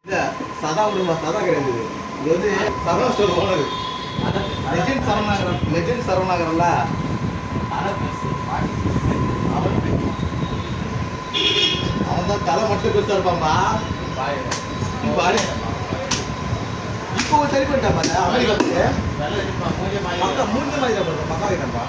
இல்ல சதா விடுமா சதா கிடையாது. இது வந்து சரவணா ஸ்டோர் ஓனர். லெஜெண்ட் சரவணாகரன்ல அவன் தான் தலை மட்டும் பெருசா இருப்பான்பா. இப்போ சரி பண்ணிட்டாப்பா அமெரிக்கா மூஞ்ச மாதிரி தான் பக்கா வைட்டான்பா.